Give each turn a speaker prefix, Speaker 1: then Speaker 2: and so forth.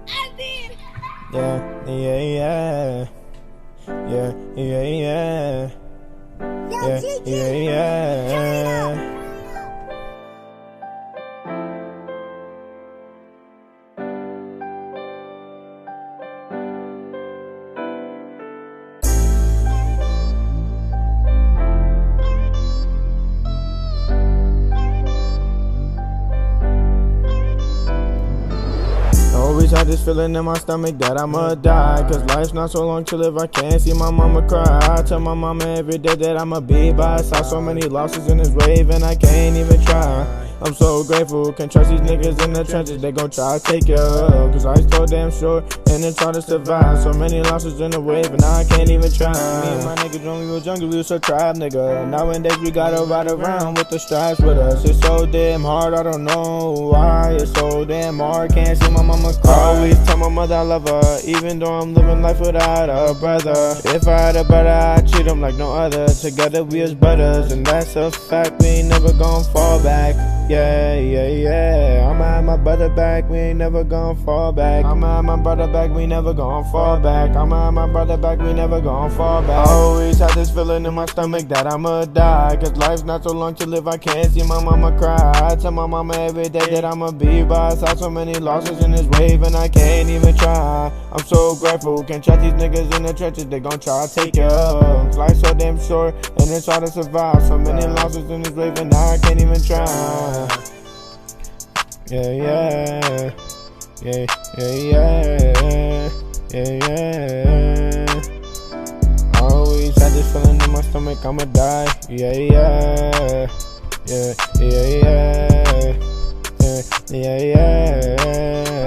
Speaker 1: I did.
Speaker 2: Yeah, yeah, yeah. Yeah, yeah, yeah.
Speaker 1: Yo,
Speaker 2: Yeah,
Speaker 1: GG.
Speaker 2: yeah,
Speaker 1: Turn it up.
Speaker 2: yeah. Always had this feeling in my stomach that I'ma die. Cause life's not so long to live, I can't see my mama cry. I tell my mama every day that I'ma be by her side. So many losses in this wave and I can't even try. I'm so grateful, can't trust these niggas in the trenches. They gon' try to take your up. Cause life's so damn short and then try to survive. So many losses in the wave and I can't even try. Me and my niggas when we was younger, we was a tribe, nigga. Nowadays we gotta ride around with the stripes with us. It's so damn hard, I don't know why. It's so damn hard, can't see my mama cry. I always tell my mother I love her, even though I'm living life without a brother. If I had a brother, I'd treat him like no other. Together we as brothers, and that's a fact. We ain't never gon' fall back. Yeah, yeah, yeah. I'ma have my brother back, we ain't never gon' fall back. I'ma have my brother back, we never gon' fall back. I'ma have my brother back, we never gon' fall back. I always had this feeling in my stomach that I'ma die. Cause life's not so long to live, I can't see my mama cry. I tell my mama every day that I'ma be by her side. So many losses in this wave and I can't even try. I'm so grateful, can't trust these niggas in the trenches. They gon' try to take your up. Life's so damn short and it's hard to survive. So many losses in this wave and I can't even try. Yeah, yeah, yeah, yeah, yeah, yeah. I always had this feeling in my stomach, I'ma die. Yeah, yeah, yeah, yeah, yeah, yeah, yeah, yeah.